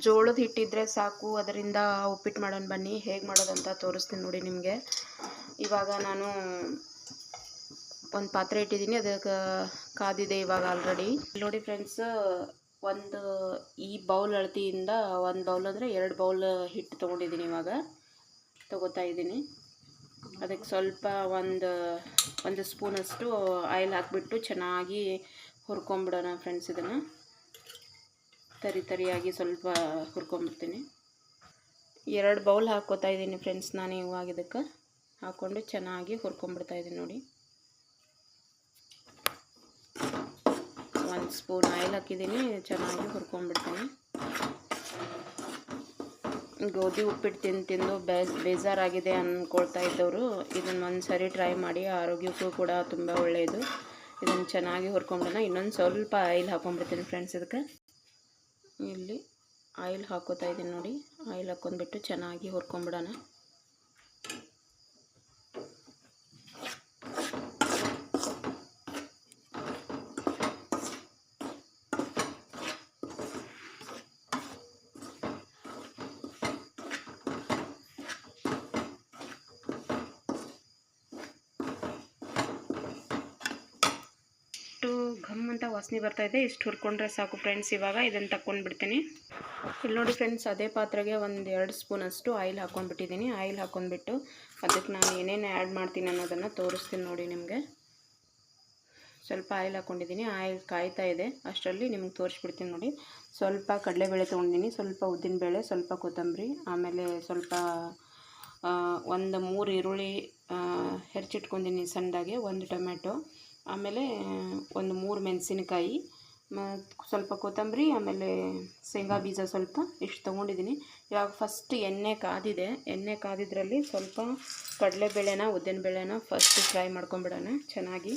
ಜೋಳದ ಹಿಟ್ಟಿದ್ರೆ ಸಾಕು, ಅದರಿಂದ ಉಪ್ಪಿಟ್ಟು ಮಾಡೋಣ ಬನ್ನಿ. ಹೇಗೆ ಮಾಡೋದಂತ ತೋರಿಸ್ತೀನಿ ನೋಡಿ ನಿಮಗೆ. ಇವಾಗ ನಾನು ಒಂದು ಪಾತ್ರೆ ಇಟ್ಟಿದ್ದೀನಿ, ಅದಕ್ಕೆ ಕಾದಿದೆ ಇವಾಗ ಆಲ್ರೆಡಿ. ನೋಡಿ ಫ್ರೆಂಡ್ಸ್, ಒಂದು ಈ ಬೌಲ್ ಅಳತೆಯಿಂದ ಒಂದು ಬೌಲ್ ಅಂದರೆ 2 ಬೌಲ್ ಹಿಟ್ಟು ತೊಗೊಂಡಿದ್ದೀನಿ. ಇವಾಗ ತೊಗೋತಾ ಇದ್ದೀನಿ. ಅದಕ್ಕೆ ಸ್ವಲ್ಪ ಒಂದು ಸ್ಪೂನಷ್ಟು ಆಯಿಲ್ ಹಾಕಿಬಿಟ್ಟು ಚೆನ್ನಾಗಿ ಹುರ್ಕೊಂಬಿಡೋಣ ಫ್ರೆಂಡ್ಸ್. ಇದನ್ನು ತರಿಯಾಗಿ ಸ್ವಲ್ಪ ಹುರ್ಕೊಂಬಿಡ್ತೀನಿ. 2 ಬೌಲ್ ಹಾಕ್ಕೋತಾ ಇದ್ದೀನಿ ಫ್ರೆಂಡ್ಸ್. ನಾನು ಇವಾಗ ಇದಕ್ಕೆ ಹಾಕ್ಕೊಂಡು ಚೆನ್ನಾಗಿ ಹುರ್ಕೊಂಬಿಡ್ತಾ ಇದ್ದೀನಿ ನೋಡಿ. 1 ಸ್ಪೂನ್ ಆಯಿಲ್ ಹಾಕಿದ್ದೀನಿ, ಚೆನ್ನಾಗಿ ಹುರ್ಕೊಂಬಿಡ್ತೀನಿ. ಗೋಧಿ ಉಪ್ಪಿಟ್ಟು ತಿಂದು ಬೇಜಾರಾಗಿದೆ ಅಂದ್ಕೊಳ್ತಾ ಇದ್ದವರು ಇದನ್ನು ಒಂದು ಸರಿ ಟ್ರೈ ಮಾಡಿ. ಆರೋಗ್ಯಕ್ಕೂ ಕೂಡ ತುಂಬ ಒಳ್ಳೆಯದು. ಇದನ್ನು ಚೆನ್ನಾಗಿ ಹುರ್ಕೊಂಬಿಡೋಣ. ಇನ್ನೊಂದು ಸ್ವಲ್ಪ ಆಯಿಲ್ ಹಾಕ್ಕೊಂಡ್ಬಿಡ್ತೀನಿ ಫ್ರೆಂಡ್ಸ್. ಇದಕ್ಕೆ ಇಲ್ಲಿ ಆಯಿಲ್ ಹಾಕೋತಾ ಇದ್ದೀನಿ ನೋಡಿ. ಆಯಿಲ್ ಹಾಕ್ಕೊಂಡ್ಬಿಟ್ಟು ಚೆನ್ನಾಗಿ ಹುರ್ಕೊಂಬಿಡೋಣ. ಘಮ್ ಅಂತ ವಾಸನೆ ಬರ್ತಾ ಇದೆ. ಇಷ್ಟು ಹುರ್ಕೊಂಡ್ರೆ ಸಾಕು ಫ್ರೆಂಡ್ಸ್. ಇವಾಗ ಇದನ್ನು ತಕ್ಕೊಂಡ್ಬಿಡ್ತೀನಿ. ಇಲ್ಲಿ ನೋಡಿ ಫ್ರೆಂಡ್ಸ್, ಅದೇ ಪಾತ್ರೆಗೆ 1-2 ಸ್ಪೂನಷ್ಟು ಆಯಿಲ್ ಹಾಕ್ಕೊಂಡ್ಬಿಟ್ಟಿದ್ದೀನಿ. ಆಯಿಲ್ ಹಾಕ್ಕೊಂಡ್ಬಿಟ್ಟು ಅದಕ್ಕೆ ನಾನು ಏನೇನು ಆ್ಯಡ್ ಮಾಡ್ತೀನಿ ಅನ್ನೋದನ್ನು ತೋರಿಸ್ತೀನಿ ನೋಡಿ ನಿಮಗೆ. ಸ್ವಲ್ಪ ಆಯಿಲ್ ಹಾಕ್ಕೊಂಡಿದ್ದೀನಿ, ಆಯಿಲ್ ಕಾಯ್ತಾ ಇದೆ. ಅಷ್ಟರಲ್ಲಿ ನಿಮ್ಗೆ ತೋರಿಸ್ಬಿಡ್ತೀನಿ ನೋಡಿ. ಸ್ವಲ್ಪ ಕಡಲೆಬೇಳೆ ತೊಗೊಂಡಿದ್ದೀನಿ, ಸ್ವಲ್ಪ ಉದ್ದಿನಬೇಳೆ, ಸ್ವಲ್ಪ ಕೊತ್ತಂಬರಿ, ಆಮೇಲೆ ಸ್ವಲ್ಪ 3 ಈರುಳ್ಳಿ ಹೆಚ್ಚಿಟ್ಕೊಂಡಿದ್ದೀನಿ ಸಣ್ಣದಾಗೆ, 1 ಟೊಮೆಟೊ, ಆಮೇಲೆ 3 ಮೆಣಸಿನಕಾಯಿ, ಸ್ವಲ್ಪ ಕೊತ್ತಂಬರಿ, ಆಮೇಲೆ ಶೇಂಗಾ ಬೀಜ ಸ್ವಲ್ಪ, ಇಷ್ಟು ತೊಗೊಂಡಿದ್ದೀನಿ. ಇವಾಗ ಫಸ್ಟ್ ಎಣ್ಣೆ ಕಾದಿದ್ರಲ್ಲಿ ಸ್ವಲ್ಪ ಕಡಲೆಬೇಳೆನ ಉದ್ದಿನಬೇಳೆನ ಫಸ್ಟ್ ಫ್ರೈ ಮಾಡ್ಕೊಂಬಿಡೋಣ ಚೆನ್ನಾಗಿ.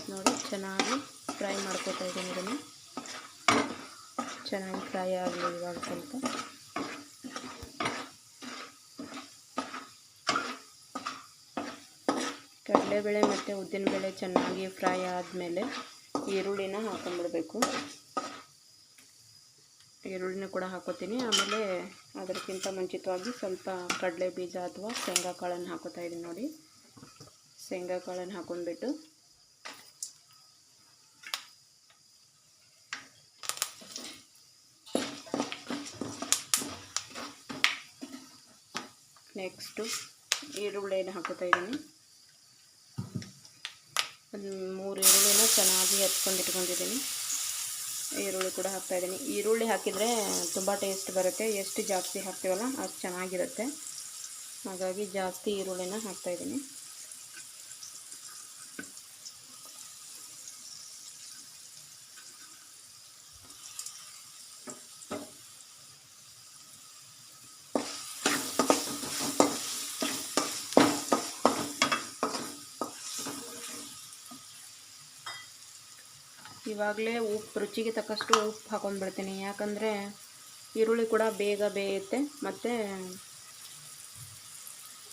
ನೋಡಿ ಚೆನ್ನಾಗಿ ಫ್ರೈ ಮಾಡ್ಕೊತಾ ಇದ್ದೀನಿ. ಇದನ್ನು ಚೆನ್ನಾಗಿ ಫ್ರೈ ಆಗಲಿ. ಇವಾಗ ಸ್ವಲ್ಪ ಕಡಲೆಬೇಳೆ ಮತ್ತು ಉದ್ದಿನಬೇಳೆ ಚೆನ್ನಾಗಿ ಫ್ರೈ ಆದಮೇಲೆ ಈರುಳ್ಳಿನ ಹಾಕೊಂಡ್ಬಿಡಬೇಕು. ಈರುಳ್ಳಿನ ಕೂಡ ಹಾಕೋತೀನಿ. ಆಮೇಲೆ ಅದಕ್ಕಿಂತ ಮುಂಚಿತವಾಗಿ ಸ್ವಲ್ಪ ಕಡಲೆ ಬೀಜ ಅಥವಾ ಶೇಂಗಾ ಕಾಳನ್ನು ಹಾಕೋತಾ ಇದ್ದೀನಿ ನೋಡಿ. ಶೇಂಗಾ ಕಾಳನ್ನು ಹಾಕೊಂಡ್ಬಿಟ್ಟು ನೆಕ್ಸ್ಟು ಈರುಳ್ಳಿನ ಹಾಕೋತಾ ಇದ್ದೀನಿ. ಒಂದು 3 ಈರುಳ್ಳಿನ ಚೆನ್ನಾಗಿ ಇಟ್ಕೊಂಡಿದ್ದೀನಿ. ಈರುಳ್ಳಿ ಕೂಡ ಹಾಕ್ತಾಯಿದ್ದೀನಿ. ಈರುಳ್ಳಿ ಹಾಕಿದರೆ ತುಂಬ ಟೇಸ್ಟ್ ಬರುತ್ತೆ. ಎಷ್ಟು ಜಾಸ್ತಿ ಹಾಕ್ತೀವಲ್ಲ ಅಷ್ಟು ಚೆನ್ನಾಗಿರುತ್ತೆ. ಹಾಗಾಗಿ ಜಾಸ್ತಿ ಈರುಳ್ಳಿನ ಹಾಕ್ತಾಯಿದ್ದೀನಿ. ಇವಾಗಲೇ ರುಚಿಗೆ ತಕ್ಕಷ್ಟು ಉಪ್ಪು ಹಾಕೊಂಡ್ಬಿಡ್ತೀನಿ. ಯಾಕಂದರೆ ಈರುಳ್ಳಿ ಕೂಡ ಬೇಗ ಬೇಯುತ್ತೆ. ಮತ್ತು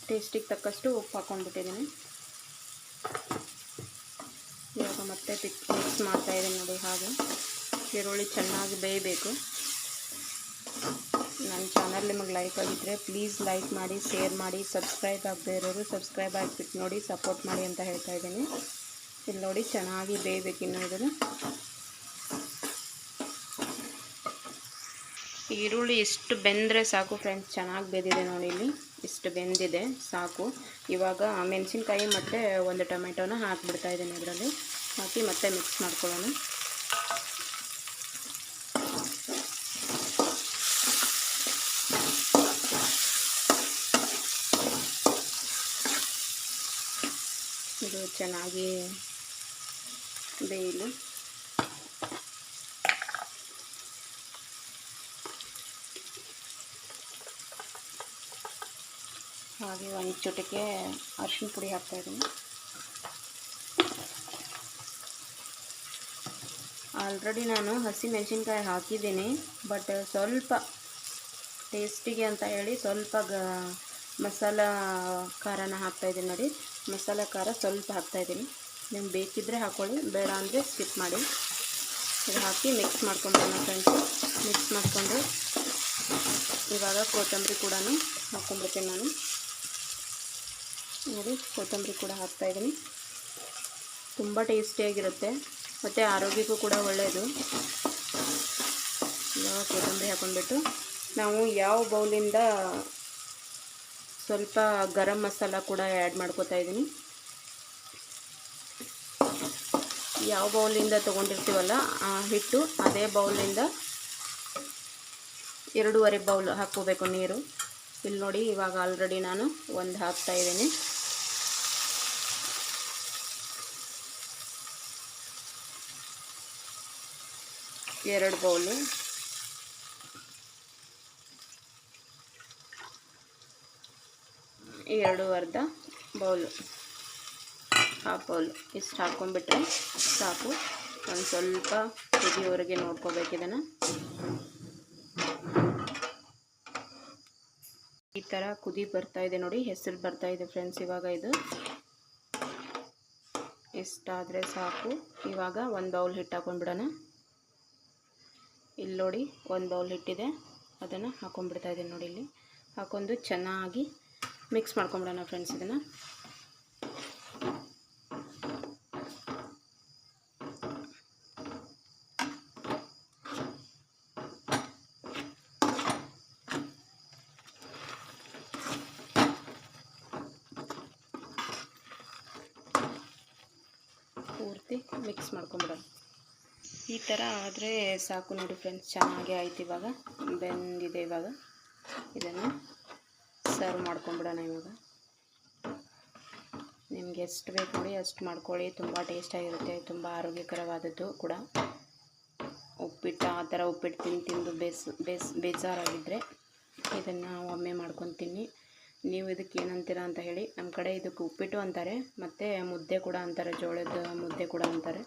ಟೇಸ್ಟಿಗೆ ತಕ್ಕಷ್ಟು ಉಪ್ಪು ಹಾಕ್ಕೊಂಡ್ಬಿಟ್ಟಿದ್ದೀನಿ. ಇವಾಗ ಮತ್ತೆ ಮಿಕ್ಸ್ ಮಾಡ್ತಾಯಿದ್ದೀನಿ ನೋಡಿ. ಹಾಗೆ ಈರುಳ್ಳಿ ಚೆನ್ನಾಗಿ ಬೇಯಬೇಕು. ನನ್ನ ಚಾನಲ್ ನಿಮಗೆ ಲೈಕ್ ಆಗಿದ್ದರೆ ಪ್ಲೀಸ್ ಲೈಕ್ ಮಾಡಿ, ಶೇರ್ ಮಾಡಿ. ಸಬ್ಸ್ಕ್ರೈಬ್ ಆಗದೇ ಇರೋರು ಸಬ್ಸ್ಕ್ರೈಬ್ ಆಗಿಬಿಟ್ಟು ನೋಡಿ, ಸಪೋರ್ಟ್ ಮಾಡಿ ಅಂತ ಹೇಳ್ತಾ ಇದ್ದೀನಿ. ಇಲ್ಲಿ ನೋಡಿ ಚೆನ್ನಾಗಿ ಬೇಯಬೇಕು. ಇನ್ನು ಇದನ್ನು ಈರುಳ್ಳಿ ಇಷ್ಟು ಬೆಂದರೆ ಸಾಕು ಫ್ರೆಂಡ್ಸ್. ಚೆನ್ನಾಗಿ ಬೆಂದಿದೆ ನೋಡಿ. ಇಲ್ಲಿ ಇಷ್ಟು ಬೆಂದಿದೆ ಸಾಕು. ಇವಾಗ ಮೆಣಸಿನ್ಕಾಯಿ ಮತ್ತು 1 ಟೊಮೆಟೊನ ಹಾಕಿಬಿಡ್ತಾ ಇದ್ದೀನಿ. ಇದರಲ್ಲಿ ಹಾಕಿ ಮತ್ತೆ ಮಿಕ್ಸ್ ಮಾಡ್ಕೊಳ್ಳೋಣ. ಇದು ಚೆನ್ನಾಗಿ ಬೇಯಲಿ. ಹಾಗೆ ಒಂದು ಚುಟಿಕೆ ಅರಿಶಿನ ಪುಡಿ ಹಾಕ್ತಾಯಿದ್ದೀನಿ. ಆಲ್ರೆಡಿ ನಾನು ಹಸಿ ಮೆಣಸಿನ್ಕಾಯಿ ಹಾಕಿದ್ದೀನಿ, ಬಟ್ ಸ್ವಲ್ಪ ಟೇಸ್ಟಿಗೆ ಅಂತ ಹೇಳಿ ಸ್ವಲ್ಪ ಮಸಾಲ ಖಾರನ ಹಾಕ್ತಾಯಿದ್ದೀನಿ ನೋಡಿ. ಮಸಾಲ ಖಾರ ಸ್ವಲ್ಪ ಹಾಕ್ತಾಯಿದ್ದೀನಿ. ನಿಮ್ಗೆ ಬೇಕಿದ್ದರೆ ಹಾಕ್ಕೊಳ್ಳಿ, ಬೇಡ ಅಂದರೆ ಸ್ಕಿಪ್ ಮಾಡಿ. ಇದು ಹಾಕಿ ಮಿಕ್ಸ್ ಮಾಡ್ಕೊಂಡ್ಬರೋಣ ಫ್ರೆಂಡ್ಸು. ಮಿಕ್ಸ್ ಮಾಡಿಕೊಂಡು ಇವಾಗ ಕೊತ್ತಂಬರಿ ಕೂಡ ಹಾಕ್ಕೊಂಡ್ಬಿಡ್ತೀನಿ ನಾನು. ನೋಡಿ, ಕೊತ್ತಂಬರಿ ಕೂಡ ಹಾಕ್ತಾಯಿದ್ದೀನಿ. ತುಂಬ ಟೇಸ್ಟಿಯಾಗಿರುತ್ತೆ ಮತ್ತು ಆರೋಗ್ಯಕ್ಕೂ ಕೂಡ ಒಳ್ಳೆಯದು. ಇವಾಗ ಕೊತ್ತಂಬರಿ ಹಾಕ್ಕೊಂಡ್ಬಿಟ್ಟು ನಾವು ಯಾವ ಬೌಲಿಂದ ಸ್ವಲ್ಪ ಗರಂ ಮಸಾಲ ಕೂಡ ಆ್ಯಡ್ ಮಾಡ್ಕೋತಾ ಇದ್ದೀನಿ. ಯಾವ ಬೌಲಿಂದ ತೊಗೊಂಡಿರ್ತೀವಲ್ಲ ಆ ಹಿಟ್ಟು, ಅದೇ ಬೌಲಿಂದ 2.5 ಬೌಲ್ ಹಾಕ್ಕೋಬೇಕು ನೀರು. ಇಲ್ಲಿ ನೋಡಿ, ಇವಾಗ ಆಲ್ರೆಡಿ ನಾನು ಒಂದು ಹಾಕ್ತಾಯಿದ್ದೀನಿ. ಎರಡು ಬೌಲು, ಅರ್ಧ ಬೌಲು, ಹಾಫ್ ಬೌಲ್ ಇಷ್ಟು ಹಾಕ್ಕೊಂಡ್ಬಿಟ್ರೆ ಸಾಕು. ಒಂದು ಸ್ವಲ್ಪ ಕುದಿಯೋವರೆಗೆ ನೋಡ್ಕೋಬೇಕು ಇದನ್ನು. ಈ ಥರ ಕುದಿ ಬರ್ತಾಯಿದೆ ನೋಡಿ, ಹೆಸರು ಬರ್ತಾಯಿದೆ ಫ್ರೆಂಡ್ಸ್. ಇವಾಗ ಇದು ಇಷ್ಟಾದರೆ ಸಾಕು. ಇವಾಗ ಒಂದು ಬೌಲ್ ಹಿಟ್ಟು ಹಾಕ್ಕೊಂಡ್ಬಿಡೋಣ. ಇಲ್ಲಿ ನೋಡಿ, ಒಂದು ಬೌಲ್ ಹಿಟ್ಟಿದೆ, ಅದನ್ನು ಹಾಕ್ಕೊಂಡ್ಬಿಡ್ತಾಯಿದ್ದೀನಿ ನೋಡಿ. ಇಲ್ಲಿ ಹಾಕ್ಕೊಂಡು ಚೆನ್ನಾಗಿ ಮಿಕ್ಸ್ ಮಾಡ್ಕೊಂಬಿಡೋಣ ಫ್ರೆಂಡ್ಸ್ ಇದನ್ನು. ಪೂರ್ತಿ ಮಿಕ್ಸ್ ಮಾಡ್ಕೊಂಬಿಡೋಣ. ಈ ಥರ ಆದರೆ ಸಾಕು ನೋಡಿ ಫ್ರೆಂಡ್ಸ್, ಚೆನ್ನಾಗೇ ಆಯ್ತು. ಇವಾಗ ಬೆಂದಿದೆ. ಇವಾಗ ಇದನ್ನು ಸರ್ವ್ ಮಾಡ್ಕೊಂಬಿಡೋಣ. ಇವಾಗ ನಿಮಗೆ ಎಷ್ಟು ಬೇಕು ನೋಡಿ ಅಷ್ಟು ಮಾಡ್ಕೊಳ್ಳಿ. ತುಂಬ ಟೇಸ್ಟಾಗಿರುತ್ತೆ, ತುಂಬ ಆರೋಗ್ಯಕರವಾದದ್ದು ಕೂಡ. ಉಪ್ಪಿಟ್ಟು ಆ ಥರ ಉಪ್ಪಿಟ್ಟು ತಿಂದು ಬೇಜಾರಾಗಿದ್ದರೆ ಇದನ್ನು ಒಮ್ಮೆ ಮಾಡ್ಕೊಂಡು ತಿನ್ನಿ. ನೀವು ಇದಕ್ಕೆ ಏನಂತೀರ ಅಂತ ಹೇಳಿ. ನಮ್ಮ ಕಡೆ ಇದಕ್ಕೆ ಉಪ್ಪಿಟ್ಟು ಅಂತಾರೆ, ಮತ್ತು ಮುದ್ದೆ ಕೂಡ ಅಂತಾರೆ, ಜೋಳದ ಮುದ್ದೆ ಕೂಡ ಅಂತಾರೆ.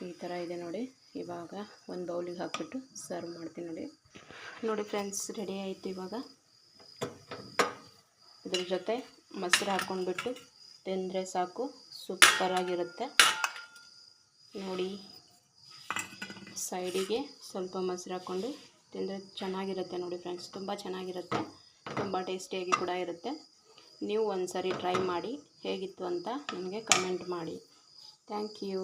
ಈ ಥರ ಇದೆ ನೋಡಿ. ಇವಾಗ ಒಂದು ಬೌಲಿಗೆ ಹಾಕ್ಬಿಟ್ಟು ಸರ್ವ್ ಮಾಡ್ತೀನಿ ನೋಡಿ ಫ್ರೆಂಡ್ಸ್, ರೆಡಿ ಆಯಿತು. ಇವಾಗ ಇದ್ರ ಜೊತೆ ಮೊಸರು ಹಾಕ್ಕೊಂಡ್ಬಿಟ್ಟು ತಿಂದರೆ ಸಾಕು, ಸೂಪರಾಗಿರುತ್ತೆ ನೋಡಿ. ಸೈಡಿಗೆ ಸ್ವಲ್ಪ ಮೊಸರು ಹಾಕ್ಕೊಂಡು ತಿಂದರೆ ಚೆನ್ನಾಗಿರುತ್ತೆ ನೋಡಿ ಫ್ರೆಂಡ್ಸ್, ತುಂಬ ಚೆನ್ನಾಗಿರುತ್ತೆ, ತುಂಬ ಟೇಸ್ಟಿಯಾಗಿ ಕೂಡ ಇರುತ್ತೆ. ನೀವು ಒಂದು ಸರಿ ಟ್ರೈ ಮಾಡಿ, ಹೇಗಿತ್ತು ಅಂತ ನನಗೆ ಕಮೆಂಟ್ ಮಾಡಿ. Thank you.